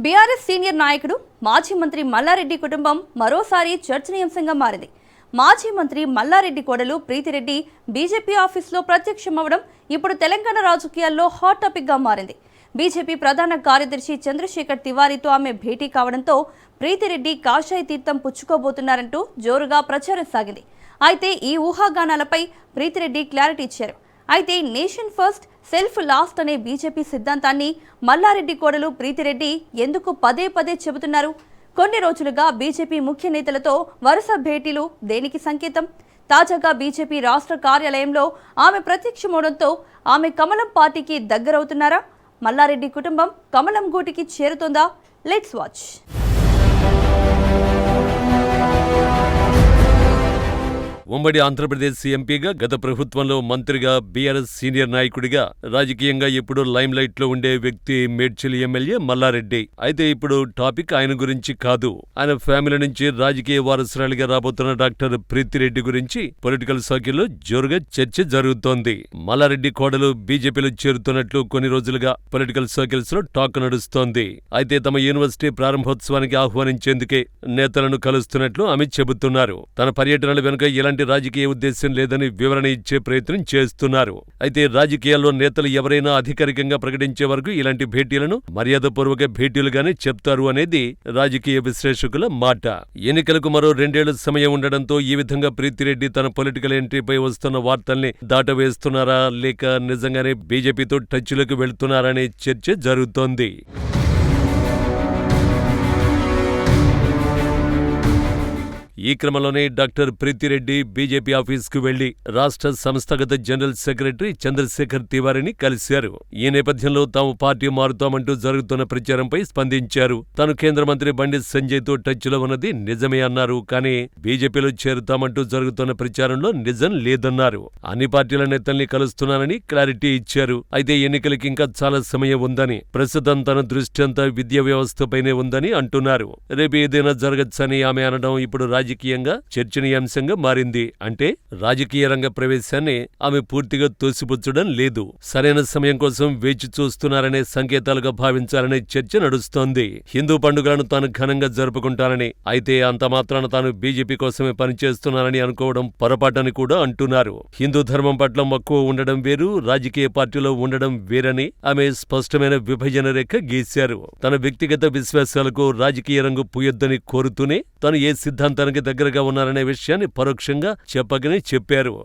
BRS senior నాయకుడు మాజీ మంత్రి మల్లారెడ్డి కుటుంబం మరోసారి చర్చనీయాంశంగా మారింది. మాజీ మంత్రి మల్లారెడ్డి కోడలు ప్రీతిరెడ్డి బీజేపీ ఆఫీసులో ప్రత్యక్షమవడం ఇప్పుడు తెలంగాణ రాజకీయాల్లో హాట్ టాపిక్ గా మారింది. బీజేపీ ప్రధాన కార్యదర్శి చంద్రశేఖర్ తివారీతో ఆమె భేటీ కావడంతో ప్రీతిరెడ్డి కాషాయ తీర్థం పుచ్చుకోబోతున్నారంటూ జోరుగా ప్రచారం సాగింది. అయితే ఈ ఊహాగానాలపై ప్రీతిరెడ్డి క్లారిటీ ఇచ్చారు. అయితే నేషన్ ఫస్ట్ సెల్ఫ్ లాస్ట్ అనే బీజేపీ సిద్ధాంతాన్ని మల్లారెడ్డి కోడలు ప్రీతిరెడ్డి ఎందుకు పదే పదే చెబుతున్నారు? కొన్ని రోజులుగా బీజేపీ ముఖ్య నేతలతో వరుస భేటీలు దేనికి సంకేతం? తాజాగా బీజేపీ రాష్ట్ర కార్యాలయంలో ఆమె ప్రత్యక్షమవడంతో ఆమె కమలం పార్టీకి దగ్గరవుతున్నారా? మల్లారెడ్డి కుటుంబం కమలం గూటికి చేరుతోందా? Let's watch. ఉమ్మడి ఆంధ్రప్రదేశ్ ఎంపీగా, గత ప్రభుత్వంలో మంత్రిగా, బీఆర్ఎస్ సీనియర్ నాయకుడిగా రాజకీయంగా ఎప్పుడూ లైమ్ లైట్ లో ఉండే వ్యక్తి మేడ్చల్ ఎమ్మెల్యే మల్లారెడ్డి. అయితే ఇప్పుడు టాపిక్ ఆయన గురించి కాదు, ఆయన ఫ్యామిలీ నుంచి రాజకీయ వారసురాలిగా రాబోతున్న డాక్టర్ ప్రీతిరెడ్డి గురించి పొలిటికల్ సర్కిల్లో జోరుగా చర్చ జరుగుతోంది. మల్లారెడ్డి కోడలు బీజేపీలో చేరుతున్నట్లు కొన్ని రోజులుగా పొలిటికల్ సర్కిల్స్ లో టాక్ నడుస్తోంది. అయితే తమ యూనివర్సిటీ ప్రారంభోత్సవానికి ఆహ్వానించేందుకే నేతలను కలుస్తున్నట్లు ఆమె చెబుతున్నారు. తన పర్యటనల వెనుక ఎలాంటి రాజకీయ ఉద్దేశం లేదని వివరణ ఇచ్చే ప్రయత్నం చేస్తున్నారు. అయితే రాజకీయాల్లో నేతలు ఎవరైనా అధికారికంగా ప్రకటించే వరకు ఇలాంటి భేటీలను మర్యాదపూర్వక భేటీలుగానే చెప్తారు అనేది రాజకీయ విశ్లేషకుల మాట. ఎన్నికలకు మరో 2 ఏళ్ల సమయం ఉండడంతో ఈ విధంగా ప్రీతిరెడ్డి తన పొలిటికల్ ఎంట్రీపై వస్తున్న వార్తల్ని దాటవేస్తున్నారా, లేక నిజంగానే బీజేపీతో టచ్లోకి వెళ్తున్నారనే చర్చ జరుగుతోంది. ఈ క్రమంలోనే డాక్టర్ ప్రీతిరెడ్డి బీజేపీ ఆఫీసుకు వెళ్లి రాష్ట్ర సంస్థాగత జనరల్ సెక్రటరీ చంద్రశేఖర్ తివారీని కలిశారు. ఈ నేపథ్యంలో తాము పార్టీ మారుతామంటూ జరుగుతున్న ప్రచారంపై స్పందించారు. తాను కేంద్ర మంత్రి బండి సంజయ్ తో టచ్ లో ఉన్నది నిజమే అన్నారు. కానీ బీజేపీలో చేరుతామంటూ జరుగుతున్న ప్రచారంలో నిజం లేదన్నారు. అన్ని పార్టీల నేతల్ని కలుస్తున్నానని క్లారిటీ ఇచ్చారు. అయితే ఎన్నికలకి ఇంకా చాలా సమయం ఉందని, ప్రస్తుతం తన దృష్టి అంతా విద్యా వ్యవస్థపైనే ఉందని అంటున్నారు. రేపు ఏదైనా జరగచ్చని ఆమె అనడం ఇప్పుడు రాజకీయంగా చర్చనీయాంశంగా మారింది. అంటే రాజకీయ రంగ ప్రవేశాన్ని ఆమె పూర్తిగా తోసిపుచ్చడం లేదు, సరైన సమయం కోసం వేచి చూస్తున్నారనే సంకేతాలుగా భావించాలనే చర్చ నడుస్తోంది. హిందూ పండుగలను తాను ఘనంగా జరుపుకుంటానని, అయితే అంత మాత్రాన తాను బీజేపీ కోసమే పనిచేస్తున్నానని అనుకోవడం పొరపాటని కూడా అంటున్నారు. హిందూ ధర్మం పట్ల మక్కువ ఉండడం వేరు, రాజకీయ పార్టీలో ఉండడం వేరని ఆమె స్పష్టమైన విభజన రేఖ గీశారు. తన వ్యక్తిగత విశ్వాసాలకు రాజకీయ రంగు పూయొద్దని కోరుతూనే తాను ఏ సిద్ధాంతానికి దగ్గరగా ఉన్నారనే విషయాన్ని పరోక్షంగా చెప్పకనే చెప్పారు.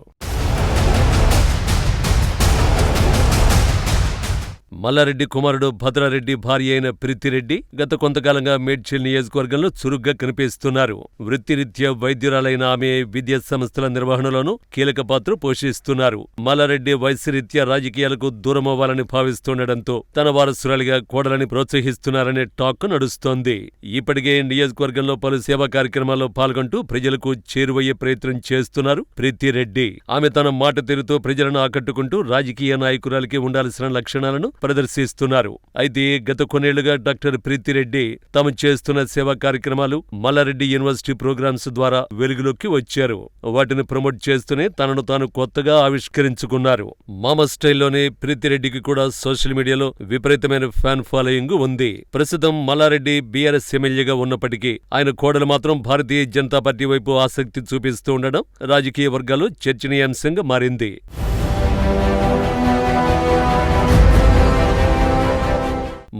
మల్లారెడ్డి కుమారుడు భద్రారెడ్డి భార్య అయిన ప్రీతిరెడ్డి గత కొంతకాలంగా మేడ్చల్ నియోజకవర్గంలో చురుగ్గా కనిపిస్తున్నారు. వృత్తిరీత్యా వైద్యురాలైన ఆమె విద్యా సంస్థల నిర్వహణలోనూ కీలక పాత్ర పోషిస్తున్నారు. మల్లారెడ్డి వయసురీత్యా రాజకీయాలకు దూరమవ్వాలని భావిస్తుండటంతో తన వారసురాలిగా కోడలని ప్రోత్సహిస్తున్నారనే టాక్ నడుస్తోంది. ఇప్పటికే నియోజకవర్గంలో పలు సేవా కార్యక్రమాల్లో పాల్గొంటూ ప్రజలకు చేరువయ్యే ప్రయత్నం చేస్తున్నారు ప్రీతిరెడ్డి. ఆమె తన మాట తీరుతో ప్రజలను ఆకట్టుకుంటూ రాజకీయ నాయకురాలికి ఉండాల్సిన లక్షణాలను ప్రదర్శిస్తున్నారు. అయితే గత కొన్నేళ్లుగా డాక్టర్ ప్రీతిరెడ్డి తాము చేస్తున్న సేవా కార్యక్రమాలు మల్లారెడ్డి యూనివర్సిటీ ప్రోగ్రామ్స్ ద్వారా వెలుగులోకి వచ్చారు. వాటిని ప్రమోట్ చేస్తూనే తనను తాను కొత్తగా ఆవిష్కరించుకున్నారు. మామ స్టైల్లోనే ప్రీతిరెడ్డికి కూడా సోషల్ మీడియాలో విపరీతమైన ఫ్యాన్ ఫాలోయింగ్ ఉంది. ప్రస్తుతం మల్లారెడ్డి బీఆర్ఎస్ ఎమ్మెల్యేగా ఉన్నప్పటికీ ఆయన కోడలు మాత్రం భారతీయ జనతా పార్టీ వైపు ఆసక్తి చూపిస్తూ ఉండడం రాజకీయ వర్గాల్లో చర్చనీయాంశంగా మారింది.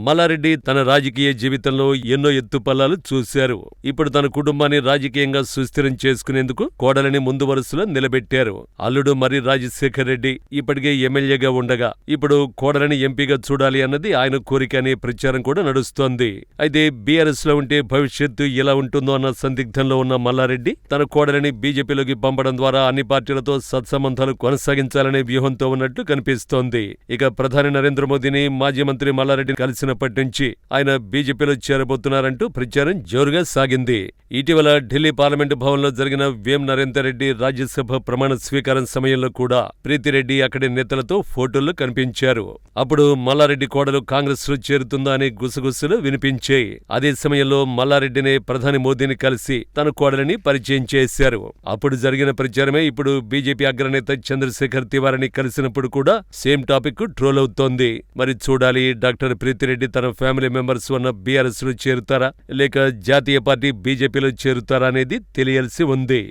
మల్లారెడ్డి తన రాజకీయ జీవితంలో ఎన్నో ఎత్తుపల్లాలు చూశారు. ఇప్పుడు తన కుటుంబాన్ని రాజకీయంగా సుస్థిరం చేసుకునేందుకు కోడలని ముందు వరుసలో నిలబెట్టారు. అల్లుడు మర్రి రాజశేఖర్ రెడ్డి ఇప్పటికే ఎమ్మెల్యేగా ఉండగా ఇప్పుడు కోడలని ఎంపీగా చూడాలి అన్నది ఆయన కోరిక అనే ప్రచారం కూడా నడుస్తోంది. అయితే బీఆర్ఎస్ లో ఉంటే భవిష్యత్తు ఎలా ఉంటుందో అన్న సందిగ్ధంలో ఉన్న మల్లారెడ్డి తన కోడలని బీజేపీలోకి పంపడం ద్వారా అన్ని పార్టీలతో సత్సంబంధాలు కొనసాగించాలనే వ్యూహంతో ఉన్నట్టు కనిపిస్తోంది. ఇక ప్రధాని నరేంద్ర మోదీని మాజీ మంత్రి మల్లారెడ్డిని కలిసినప్పటి నుంచి ఆయన బీజేపీలో చేరబోతున్నారంటూ ప్రచారం జోరుగా సాగింది. ఇటీవల ఢిల్లీ పార్లమెంటు భవన్లో జరిగిన వేం నరేందర్ రెడ్డి రాజ్యసభ ప్రమాణ స్వీకారం సమయంలో కూడా ప్రీతిరెడ్డి అక్కడి నేతలతో ఫోటోల్లో కనిపించారు. అప్పుడు మల్లారెడ్డి కోడలు కాంగ్రెస్ లో చేరుతుందా అనే గుసగుసలు వినిపించాయి. అదే సమయంలో మల్లారెడ్డినే ప్రధాని మోదీని కలిసి తన కోడలిని పరిచయం చేశారు. అప్పుడు జరిగిన ప్రచారమే ఇప్పుడు బీజేపీ అగ్రనేత చంద్రశేఖర్ తివారీని కలిసినప్పుడు కూడా సేమ్ టాపిక్ ట్రోల్ అవుతోంది. మరి చూడాలి డాక్టర్ ప్రీతిరెడ్డి ప్రీతిరెడ్డి తన ఫ్యామిలీ మెంబర్స్ ఉన్న బీఆర్ఎస్ లో చేరుతారా లేక జాతీయ పార్టీ బీజేపీలో చేరుతారా అనేది తెలియాల్సి ఉంది.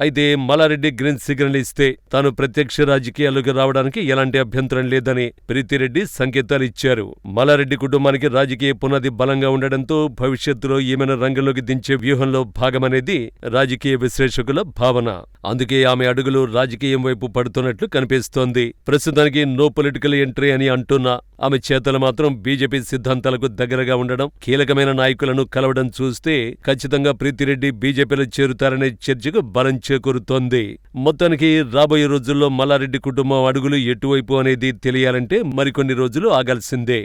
అయితే మల్లారెడ్డి గ్రీన్ సిగ్నల్ ఇస్తే తాను ప్రత్యక్ష రాజకీయాల్లోకి రావడానికి ఎలాంటి అభ్యంతరం లేదని ప్రీతిరెడ్డి సంకేతాలు ఇచ్చారు. మల్లారెడ్డి కుటుంబానికి రాజకీయ పునాది బలంగా ఉండడంతో భవిష్యత్తులో ఈమెను రంగంలోకి దించే వ్యూహంలో భాగమనేది రాజకీయ విశ్లేషకుల భావన. అందుకే ఆమె అడుగులు రాజకీయం వైపు పడుతున్నట్లు కనిపిస్తోంది. ప్రస్తుతానికి నో పొలిటికల్ ఎంట్రీ అని అంటున్నా ఆమె చేతలు మాత్రం బీజేపీ సిద్ధాంతాలకు దగ్గరగా ఉండడం, కీలకమైన నాయకులను కలవడం చూస్తే ఖచ్చితంగా ప్రీతిరెడ్డి బీజేపీలో చేరుతారనే చర్చకు బలం చేకూరుతోంది. మొత్తానికి రాబోయే రోజుల్లో మల్లారెడ్డి కుటుంబం అడుగులు ఎటువైపు అనేది తెలియాలంటే మరికొన్ని రోజులు ఆగాల్సిందే.